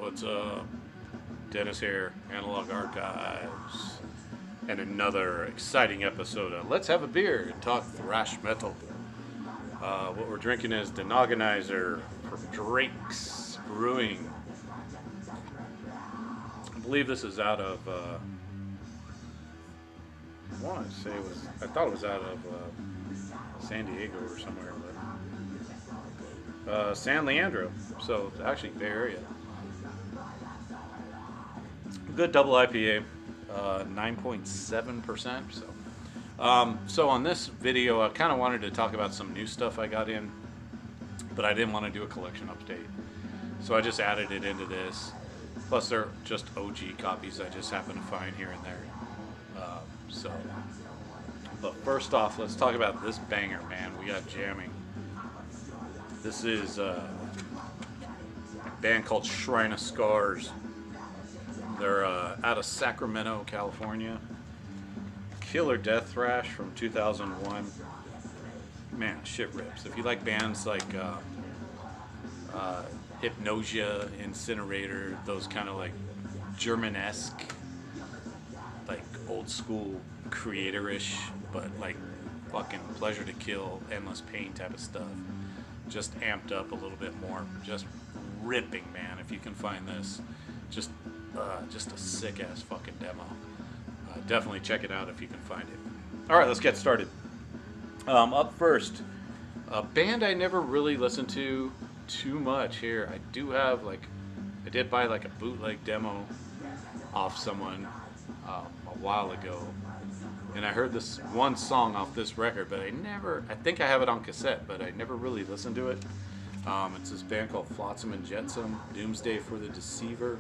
What's up? Dennis here, Analog Archives, and another exciting episode of Let's Have a Beer and Talk Thrash Metal. What we're drinking is the Nogginizer from Drake's Brewing. I believe this is out of, I thought it was out of San Diego or somewhere, but San Leandro, so it's actually Bay Area. Good double IPA, 9.7%. So on this video, I kind of wanted to talk about some new stuff I got in, but I didn't want to do a collection update, so I just added it into this. Plus, they're just OG copies I just happen to find here and there. But first off, let's talk about this banger, man. We got jamming. This is a band called Shrine of Scars. They're out of Sacramento, California. Killer Death Thrash from 2001. Man, shit rips. If you like bands like Hypnosia, Incinerator, those kind of like German-esque, like old school creator-ish, but like fucking Pleasure to Kill, Endless Pain type of stuff. Just amped up a little bit more. Just ripping, man. If you can find this, just a sick ass fucking demo. Definitely check it out if you can find it. All right, let's get started. Up first, a band I never really listened to too much here. I did buy like a bootleg demo off someone a while ago, and I heard this one song off this record, but I think I have it on cassette, but I never really listened to it. It's this band called Flotsam and Jetsam, Doomsday for the Deceiver.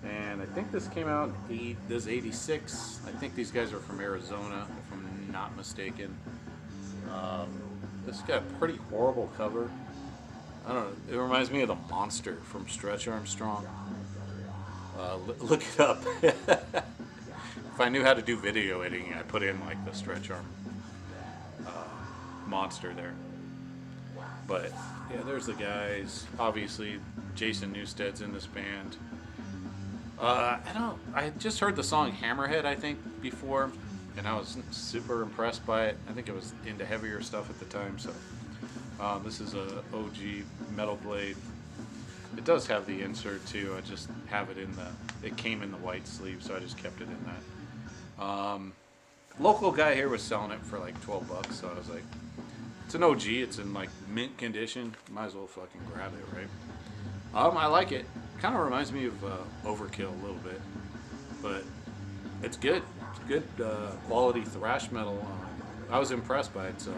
And I think this came out in 86. I think these guys are from Arizona, if I'm not mistaken. This got a pretty horrible cover. I don't know. It reminds me of the Monster from Stretch Armstrong. Look it up. If I knew how to do video editing, I'd put in like the Stretch Arm Monster there. But yeah, there's the guys. Obviously, Jason Newsted's in this band. I just heard the song Hammerhead, I think, before, and I was super impressed by it. I think it was into heavier stuff at the time, so this is a OG Metal Blade. It does have the insert too. I just have it it came in the white sleeve, so I just kept it in that. Local guy here was selling it for like $12, so I was like, it's an OG, it's in like mint condition, might as well fucking grab it, right? I like it. Kind of reminds me of Overkill a little bit, but it's good. It's good quality thrash metal. I was impressed by it, so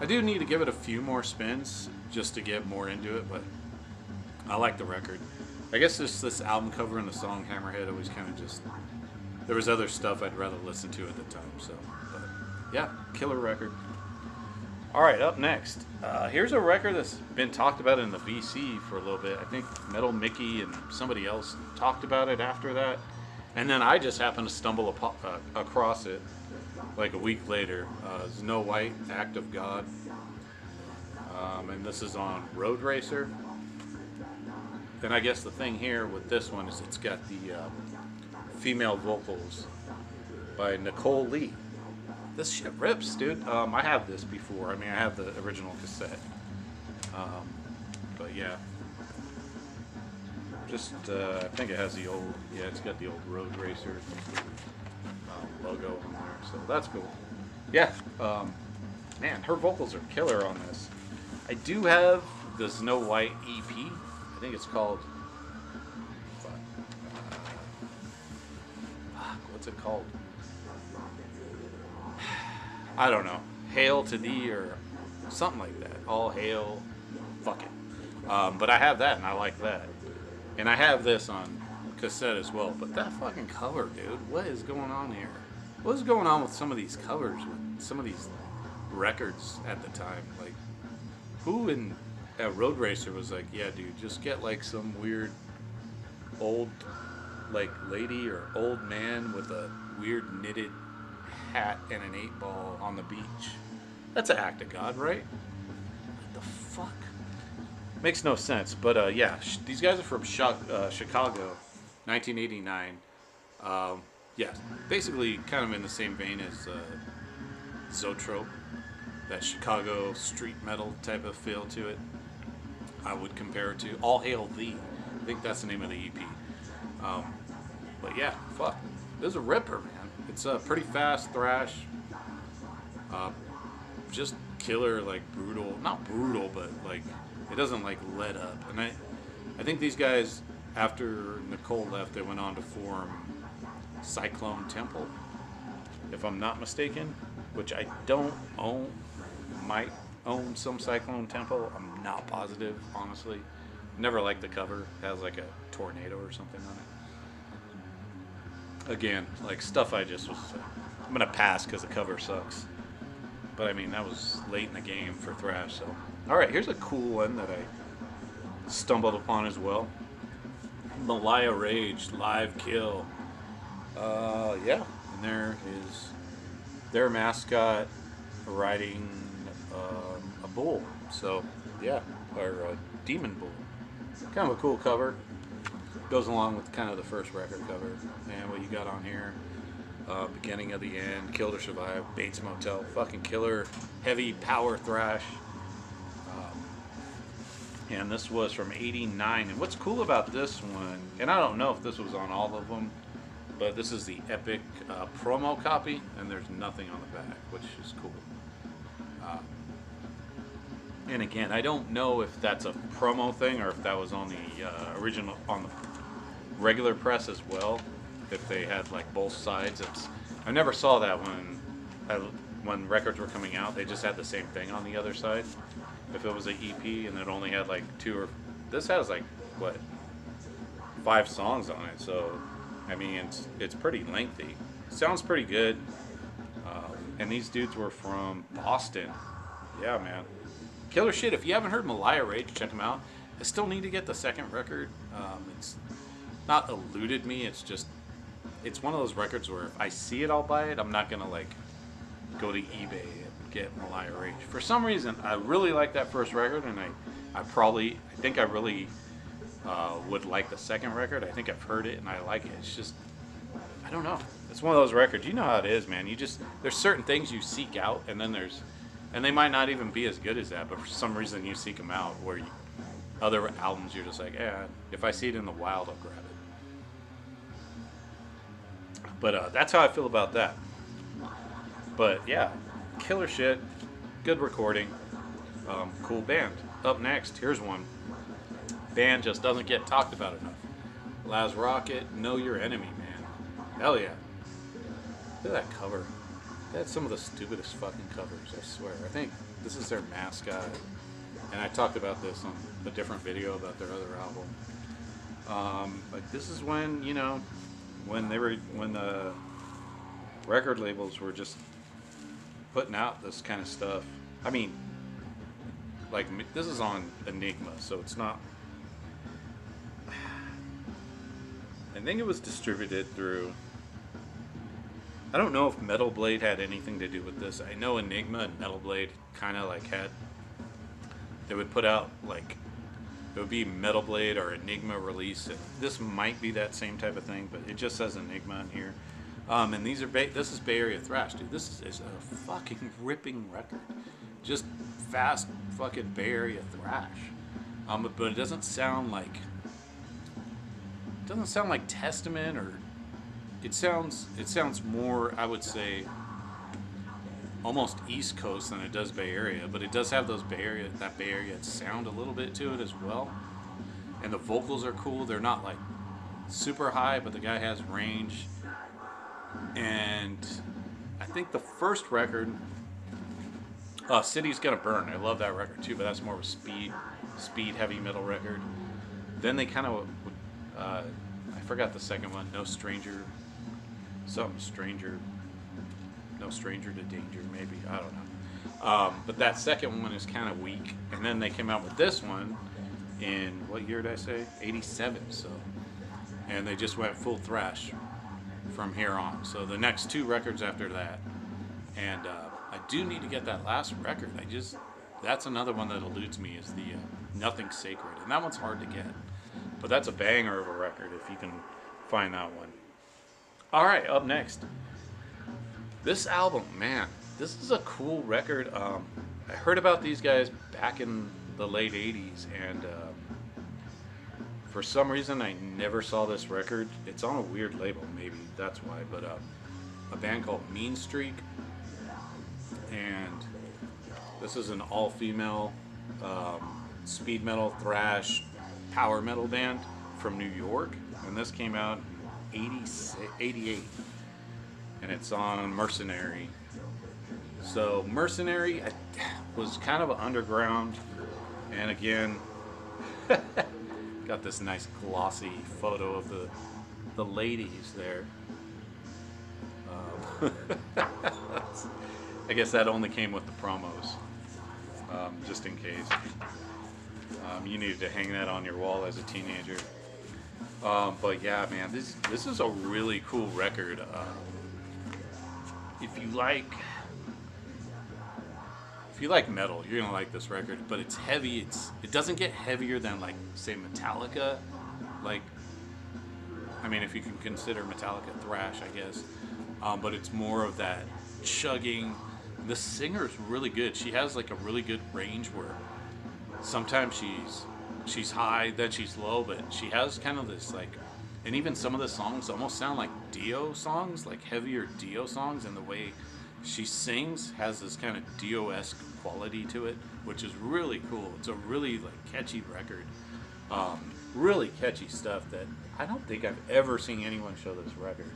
I do need to give it a few more spins just to get more into it, but I like the record. I guess this album cover and the song Hammerhead always kind of just, there was other stuff I'd rather listen to at the time, so, but yeah, killer record. All right, up next, here's a record that's been talked about in the VC for a little bit. I think Metal Mickey and somebody else talked about it after that, and then I just happened to stumble across it like a week later. Snow White, Act of God, and this is on Road Racer. And I guess the thing here with this one is it's got the female vocals by Nicole Lee. This shit rips, dude. I have this before. I mean, I have the original cassette. But yeah. Just, I think it has it's got the old Road Racer logo on there. So that's cool. Yeah. Man, her vocals are killer on this. I do have the Snow White EP. I think it's called, what's it called? I don't know. Hail to Thee or something like that. All hail. Fuck it. But I have that and I like that. And I have this on cassette as well. But that fucking cover, dude. What is going on here? What is going on with some of these covers? With some of these records at the time? Like, who at Road Racer was like, yeah, dude, just get like some weird old like lady or old man with a weird knitted hat and an 8-ball on the beach. That's an act of God, right? What the fuck? Makes no sense. But yeah, these guys are from Chicago, 1989. Yeah, basically kind of in the same vein as Zoetrope, that Chicago street metal type of feel to it. I would compare it to All Hail Thee. I think that's the name of the EP. Um, but yeah, fuck. This is a ripper, man. It's pretty fast thrash. Uh, just killer, like brutal. Not brutal, but like it doesn't like let up. And I think these guys, after Nicole left, they went on to form Cyclone Temple, if I'm not mistaken, which I don't own. Might own some Cyclone Temple. I'm not positive, honestly. Never liked the cover. It has like a tornado or something on it. Again, like stuff I just was. I'm gonna pass because the cover sucks. But I mean, that was late in the game for thrash. So, all right, here's a cool one that I stumbled upon as well. Malaya Rage live kill. Yeah, and there is their mascot riding a bull. So yeah, or a demon bull. Kind of a cool cover. Goes along with kind of the first record cover. And what you got on here, beginning of the end, Killed or Survived, Bates Motel, fucking killer, heavy power thrash. And this was from '89. And what's cool about this one, and I don't know if this was on all of them, but this is the Epic promo copy, and there's nothing on the back, which is cool. And again, I don't know if that's a promo thing or if that was on the original, on the regular press as well. If they had like both sides, I never saw that when records were coming out. They just had the same thing on the other side. If it was an EP and it only had like this has like what, 5 songs on it. So I mean, it's pretty lengthy. Sounds pretty good. And these dudes were from Boston. Yeah, man. Killer shit. If you haven't heard Malaya Rage, check them out. I still need to get the second record. It's not eluded me. It's one of those records where if I see it, I'll buy it. I'm not going to like go to eBay and get Malaya Rage. For some reason, I really like that first record, and I think I really would like the second record. I think I've heard it and I like it. It's just, I don't know. It's one of those records. You know how it is, man. There's certain things you seek out, and then and they might not even be as good as that, but for some reason you seek them out. Where other albums, you're just like, yeah, if I see it in the wild, I'll grab it. But that's how I feel about that. But yeah, killer shit, good recording, cool band. Up next, here's one. Band just doesn't get talked about enough. Laz Rocket, Know Your Enemy, man. Hell yeah. Look at that cover. They had some of the stupidest fucking covers, I swear. I think this is their mascot. And I talked about this on a different video about their other album. Like this is when, when the record labels were just putting out this kind of stuff. I mean, like this is on Enigma, so it's not. I think it was distributed through. I don't know if Metal Blade had anything to do with this. I know Enigma and Metal Blade kind of like had. They would put out like it would be Metal Blade or Enigma release. This might be that same type of thing, but it just says Enigma in here. And these are this is Bay Area thrash, dude. This is a fucking ripping record, just fast fucking Bay Area thrash. But it doesn't sound like Testament, or it sounds more, I would say, almost East Coast than it does Bay Area. But it does have that Bay Area sound a little bit to it as well. And the vocals are cool. They're not like super high, but the guy has range. And I think the first record, City's Gonna Burn, I love that record too, but that's more of a speed heavy metal record. Then they kind of, I forgot the second one, No Stranger to Danger, maybe, I don't know. But that second one is kind of weak. And then they came out with this one in, what year did I say? 87, so. And they just went full thrash from here on. So the next 2 records after that. And I do need to get that last record. That's another one that eludes me, is Nothing Sacred, and that one's hard to get. But that's a banger of a record if you can find that one. All right, up next, this album, man, this is a cool record. I heard about these guys back in the late '80s, and for some reason I never saw this record. It's on a weird label, maybe that's why. But a band called Mean Streak, and this is an all-female speed metal, thrash, power metal band from New York, and this came out in '88, and it's on Mercenary. So Mercenary was kind of underground, and again, got this nice glossy photo of the ladies there. I guess that only came with the promos, just in case. You needed to hang that on your wall as a teenager. But yeah, man, this is a really cool record. If you like metal, you're gonna like this record. But it's heavy. It doesn't get heavier than, like, say, Metallica. Like, I mean, if you can consider Metallica thrash, I guess. But it's more of that chugging. The singer's really good. She has, like, a really good range where sometimes she's high, then she's low, but she has kind of this, like, and even some of the songs almost sound like Dio songs, like heavier Dio songs, and the way she sings has this kind of Dio-esque quality to it, which is really cool. It's a really, like, catchy record. Really catchy stuff that I don't think I've ever seen anyone show this record.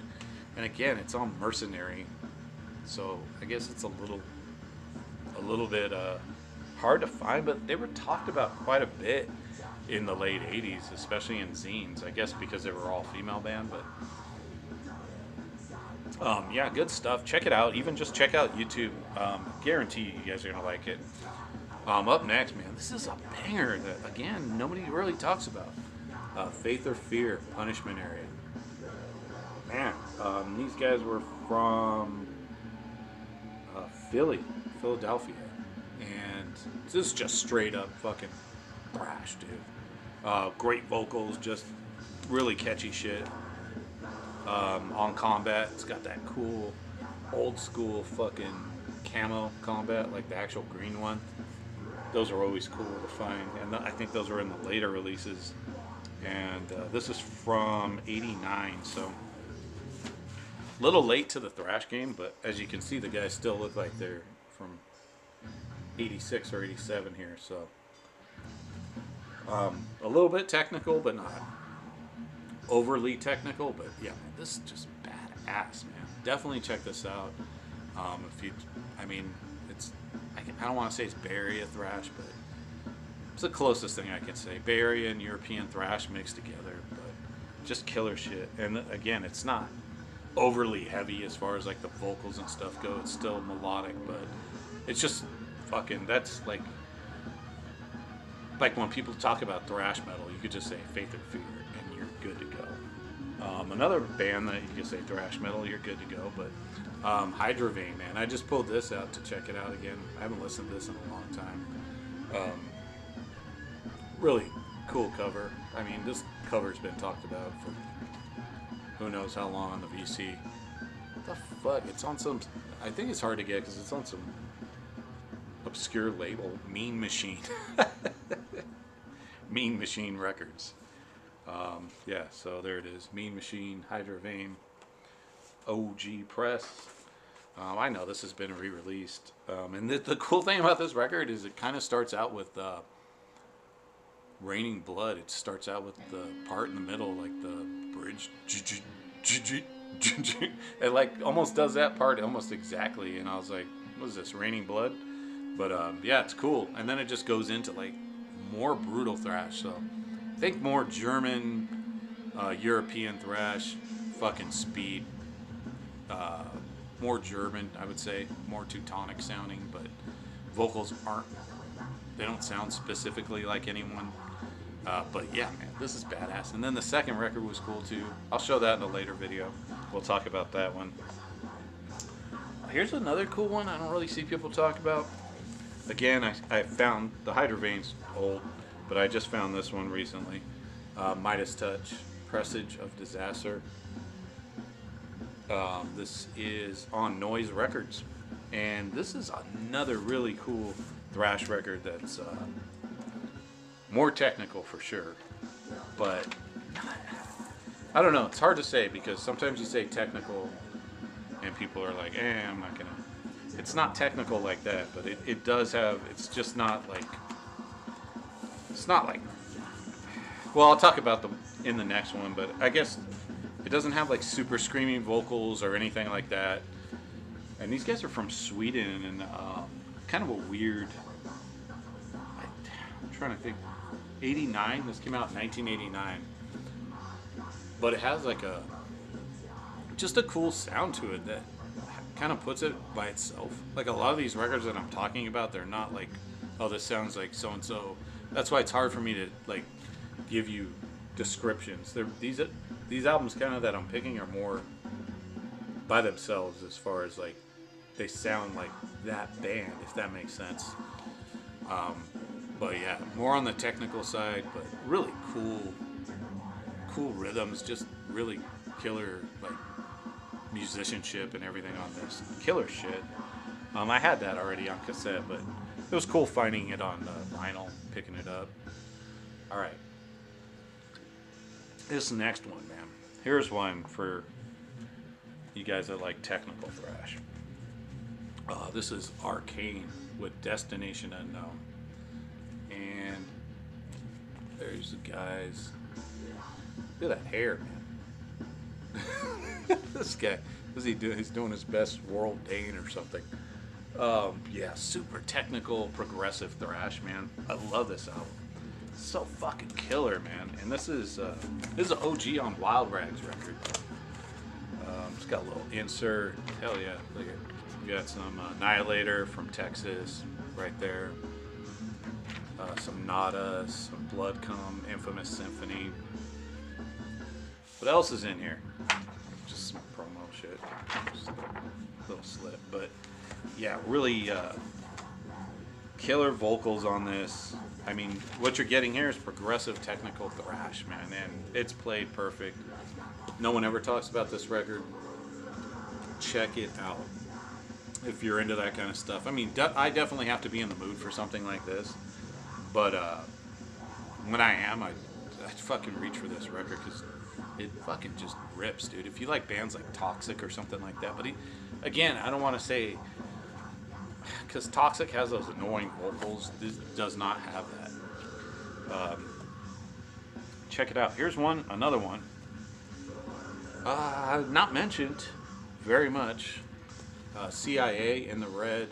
And again, it's on Mercenary, so I guess it's a little bit hard to find, but they were talked about quite a bit in the late '80s, especially in zines. I guess because they were all female band, but yeah, good stuff. Check it out. Even just check out YouTube. Guarantee you guys are gonna like it. Up next, man, this is a banger that, again, nobody really talks about. Faith or Fear, Punishment Area. Man, these guys were from Philadelphia, and this is just straight up fucking thrash, dude. Great vocals, just really catchy shit. On Combat, it's got that cool old school fucking camo Combat, like the actual green one. Those are always cool to find, and I think those were in the later releases. And this is from '89, so a little late to the thrash game, but as you can see, the guys still look like they're from '86 or '87 here, so a little bit technical, but not overly technical. But yeah, man, this is just badass, man. Definitely check this out. If you, I mean, I don't want to say it's Bay Area thrash, but it's the closest thing I can say. Bay Area and European thrash mixed together, but just killer shit. And again, it's not overly heavy as far as, like, the vocals and stuff go. It's still melodic, but it's just fucking, that's like when people talk about thrash metal, you could just say Faith or Fear and you're good to go. Another band that you could say thrash metal, you're good to go, but Hydra, man, I just pulled this out to check it out again. I haven't listened to this in a long time. Really cool cover. I mean, this cover's been talked about for who knows how long on the VC. What the fuck? It's on some, I think it's hard to get because it's on some obscure label, Mean Machine. Mean Machine Records. Yeah, so there it is. Mean Machine, Hydra, OG Press. I know this has been re-released. And the cool thing about this record is it kind of starts out with Raining Blood. It starts out with the part in the middle, like the bridge. It, like, almost does that part almost exactly. And I was like, what is this, Raining Blood? But yeah, it's cool. And then it just goes into, like, more brutal thrash. So I think more German, European thrash, fucking speed. More German, I would say, more Teutonic sounding, but vocals they don't sound specifically like anyone. But yeah, man, this is badass. And then the second record was cool too. I'll show that in a later video. We'll talk about that one. Here's another cool one I don't really see people talk about. Again, I found the Hydra old. but I just found this one recently. Midas Touch, Presage of Disaster. This is on Noise Records, and this is another really cool thrash record that's more technical for sure, but I don't know. It's hard to say because sometimes you say technical, and people are like, I'm not gonna. It's not technical like that, but it does have. It's just not like. It's not like. Well, I'll talk about them in the next one, but I guess it doesn't have like super screaming vocals or anything like that. And these guys are from Sweden, and kind of a weird. I'm trying to think. 89. This came out in 1989, but it has like just a cool sound to it that kind of puts it by itself. Like a lot of these records that I'm talking about, they're not like, oh, this sounds like so and so. That's why it's hard for me to like give you descriptions. These albums kind of that I'm picking are more by themselves as far as like they sound like that band, if that makes sense. But yeah, more on the technical side, but really cool rhythms, just really killer like musicianship and everything on this. Killer shit. I had that already on cassette, but it was cool finding it on vinyl, picking it up. All right. This next one, man. Here's one for you guys that like technical thrash. This is Arcane with Destination Unknown. And there's the guys. Look at that hair, man. This guy, what's he doing? He's doing his best World Dane or something. Yeah, super technical, progressive thrash, man. I love this album. It's so fucking killer, man. And this is an OG on Wild Rags record. It's got a little insert. Hell yeah, look at it. We got some Annihilator from Texas right there. Some Nada, some Bloodcom, Infamous Symphony. What else is in here? Just some promo shit. Just a little slip. But yeah, really killer vocals on this. I mean, what you're getting here is progressive technical thrash, man. And it's played perfect. No one ever talks about this record. Check it out if you're into that kind of stuff. I mean, I definitely have to be in the mood for something like this. But when I am, I fucking reach for this record because it fucking just rips, dude. If you like bands like Toxic or something like that. But again, I don't want to say, because Toxic has those annoying vocals. This does not have that. Check it out. Here's another one. Not mentioned very much. C.I.A. in the red.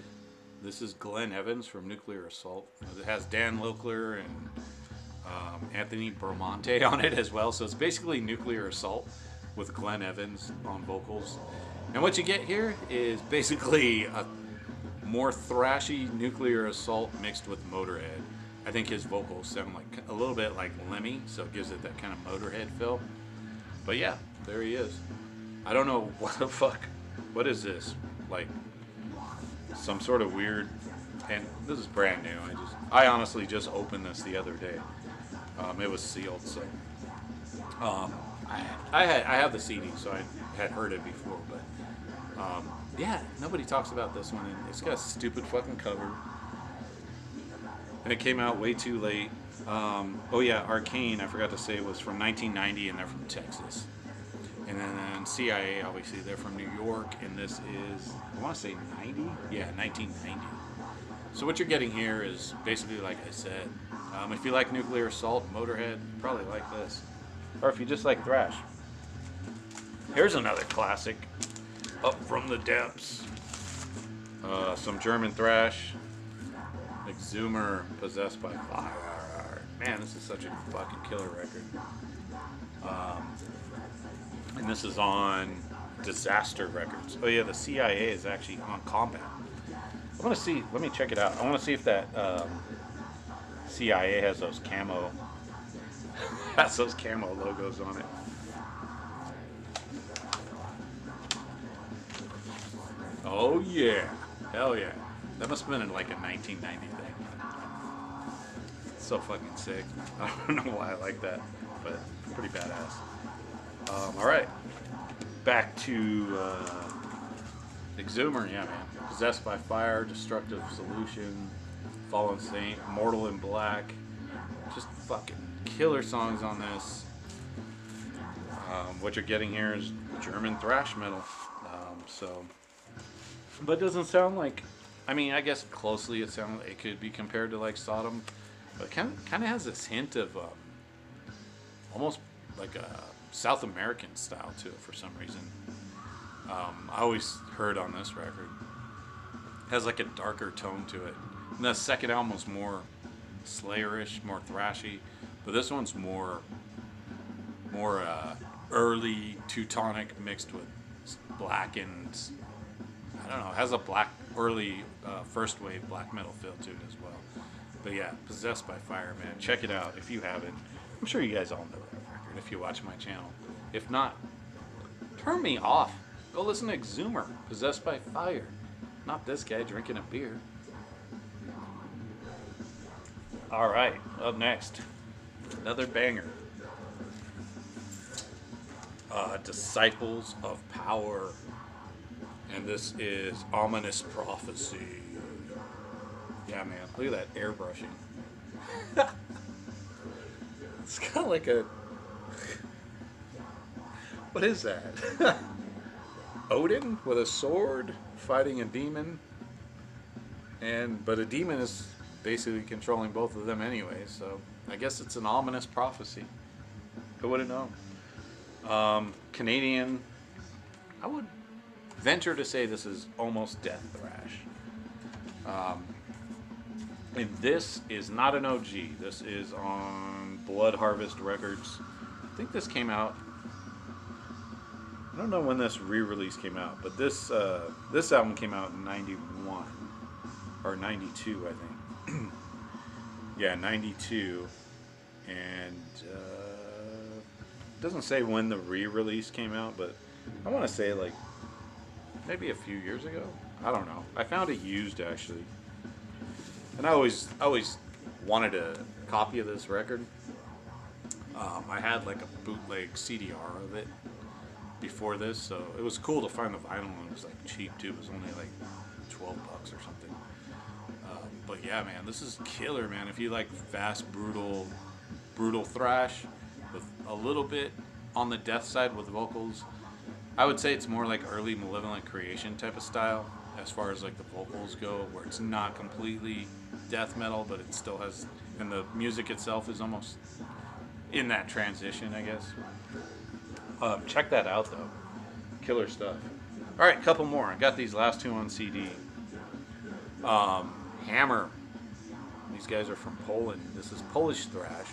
This is Glenn Evans from Nuclear Assault. It has Dan Lokler and Anthony Bramante on it as well. So it's basically Nuclear Assault with Glenn Evans on vocals. And what you get here is basically a more thrashy Nuclear Assault mixed with Motorhead. I think his vocals sound like a little bit like Lemmy, so it gives it that kind of Motorhead feel. But yeah, there he is. I don't know what the fuck. What is this? Like some sort of weird, and this is brand new. I honestly just opened this the other day. It was sealed, so I have the CD, so I had heard it before. But yeah, nobody talks about this one, and it's got a stupid fucking cover, and it came out way too late. Oh yeah, Arcane, I forgot to say, was from 1990, and they're from Texas. And then C.I.A., obviously, they're from New York, and this is, I want to say 90? Yeah, 1990. So what you're getting here is basically, like I said, if you like Nuclear Assault, Motorhead, you probably like this. Or if you just like thrash. Here's another classic, Up From the Depths. Some German thrash. Exhumer, Possessed by Fire. Man, this is such a fucking killer record. And this is on Disaster Records. Oh yeah, the C.I.A. is actually on Combat. I want to see, let me check it out. I want to see if that C.I.A. has those camo logos on it. Oh yeah, hell yeah. That must have been in like a 1990 thing. so fucking sick. I don't know why I like that, but pretty badass. All right, back to Exhumer. Yeah, man. Possessed by Fire, Destructive Solution, Fallen Saint, Mortal in Black. Just fucking killer songs on this. What you're getting here is German thrash metal. But it doesn't sound like. I mean, I guess closely it could be compared to like Sodom, but it kind of has this hint of almost like a South American style to it for some reason. I always heard on this record it has like a darker tone to it. And the second album was more Slayerish, more thrashy, but this one's more early Teutonic mixed with black and I don't know, it has a black early first wave black metal feel to it as well. But yeah, Possessed by Fire, man, check it out if you haven't. I'm sure you guys all know that record if you watch my channel. If not, turn me off. Go listen to Exhumer, Possessed by Fire. Not this guy drinking a beer. All right, up next, another banger. Disciples of Power. And this is Ominous Prophecy. Yeah, man, look at that airbrushing. It's kind of like a... What is that? Odin with a sword fighting a demon. But a demon is basically controlling both of them anyway, so I guess it's an ominous prophecy. Who would have known? Canadian. I would venture to say this is almost death thrash. And this is not an OG. This is on Blood Harvest Records. I think this came out. I don't know when this re-release came out, but this album came out in '91 or '92, I think. Yeah, '92, and it doesn't say when the re-release came out, but I want to say like maybe a few years ago. I don't know. I found it used actually, and I always wanted a copy of this record. I had like a bootleg CDR of it before this, so it was cool to find the vinyl, and it was like cheap too. It was only like $12 or something. But yeah, man, this is killer, man. If you like fast, brutal thrash with a little bit on the death side with vocals, I would say it's more like early Malevolent Creation type of style as far as like the vocals go, where it's not completely death metal, but it still has, and the music itself is almost in that transition, I guess. Check that out though, killer stuff. All right, couple more. I got these last two on CD. Hammer. These guys are from Poland. This is Polish thrash,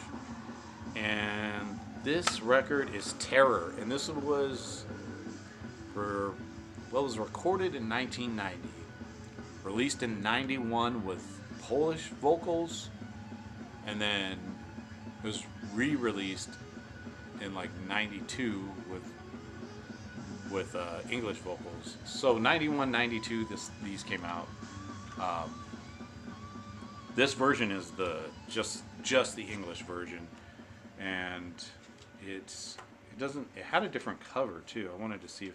and this record is Terror, and this was was recorded in 1990, released in '91 with Polish vocals, and then it was re-released in like '92 with English vocals. So '91, '92, these came out. This version is just the English version, and it had a different cover too. I wanted to see if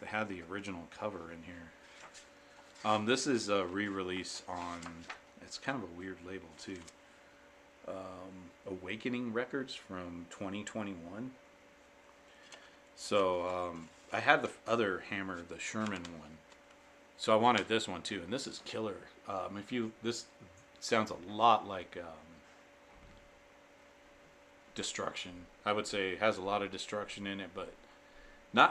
they had the original cover in here. This is a re-release on, it's kind of a weird label too. Awakening Records from 2021. So I had the other Hammer, the Sherman one. So I wanted this one too, and this is killer. This sounds a lot like Destruction. I would say it has a lot of Destruction in it, but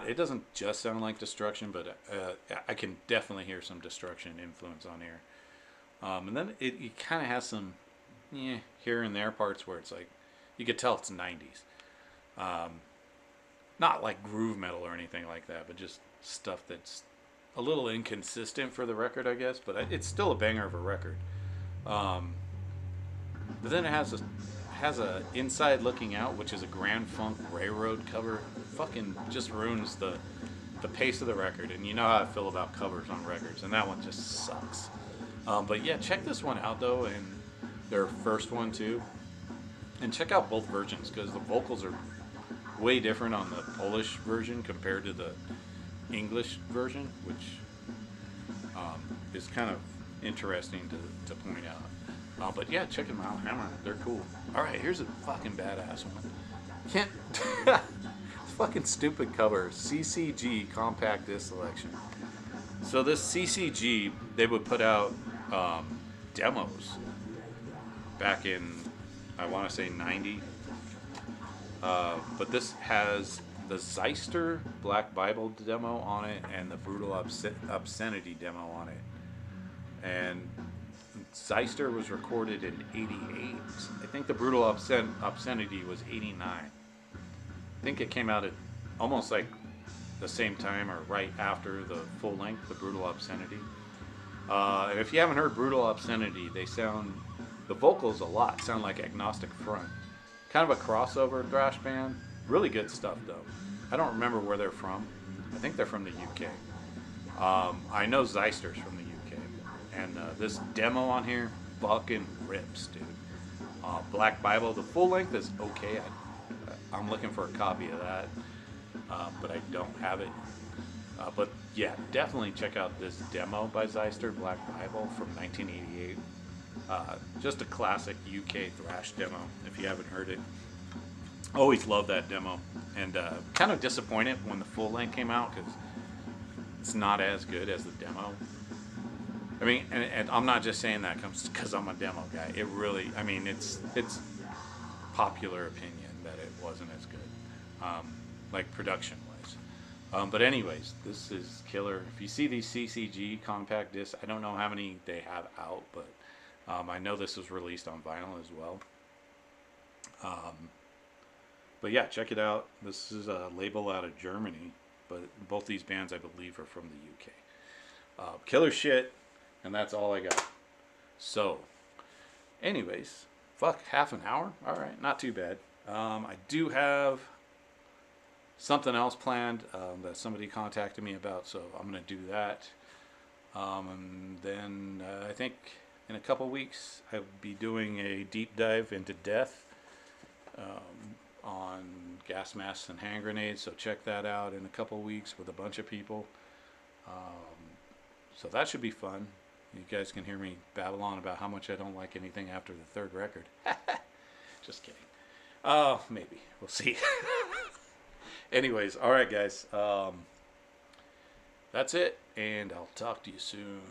it doesn't just sound like Destruction, but I can definitely hear some Destruction influence on here. And then it kind of has some here and there parts where it's like, you could tell it's 90s. Not like groove metal or anything like that, but just stuff that's a little inconsistent for the record, I guess, but it's still a banger of a record. But then it has a Inside Looking Out, which is a Grand Funk Railroad cover. Fucking just ruins the pace of the record, and you know how I feel about covers on records, and that one just sucks. But yeah, check this one out though, and their first one too. And check out both versions because the vocals are way different on the Polish version compared to the English version, which is kind of interesting to point out. But yeah, check them out. Hammer, they're cool. All right, here's a fucking badass one. Can't. Fucking stupid cover. CCG compact disc selection. So this CCG, they would put out demos back in, I want to say 90. But this has the Zeister Black Bible demo on it and the Brutal Obscenity demo on it. And Zeister was recorded in 88. I think the Brutal Obscenity was 89. I think it came out at almost like the same time or right after the full length, the Brutal Obscenity. And if you haven't heard Brutal Obscenity, the vocals a lot sound like Agnostic Front. Kind of a crossover thrash band. Really good stuff though. I don't remember where they're from. I think they're from the UK. I know Zeister's from the UK. And this demo on here fucking rips, dude. Black Bible, the full length is okay. I'm looking for a copy of that, but I don't have it. But yeah, definitely check out this demo by Zeister, Black Bible from 1988. Just a classic UK thrash demo if you haven't heard it. Always loved that demo, and kind of disappointed when the full length came out because it's not as good as the demo. I mean, and I'm not just saying that because I'm a demo guy. It really, I mean, it's popular opinion that it wasn't as good, like production wise. But anyways, this is killer. If you see these CCG compact discs, I don't know how many they have out, but I know this was released on vinyl as well. But yeah, check it out. This is a label out of Germany, but both these bands I believe are from the UK. Killer shit, and that's all I got. So, anyways, fuck, half an hour? Alright, not too bad. I do have something else planned that somebody contacted me about, so I'm going to do that. And then I think in a couple weeks I'll be doing a deep dive into death on gas masks and hand grenades, so check that out in a couple weeks with a bunch of people. So that should be fun. You guys can hear me babble on about how much I don't like anything after the third record. Just kidding. Maybe. We'll see. Anyways, alright guys. That's it, and I'll talk to you soon.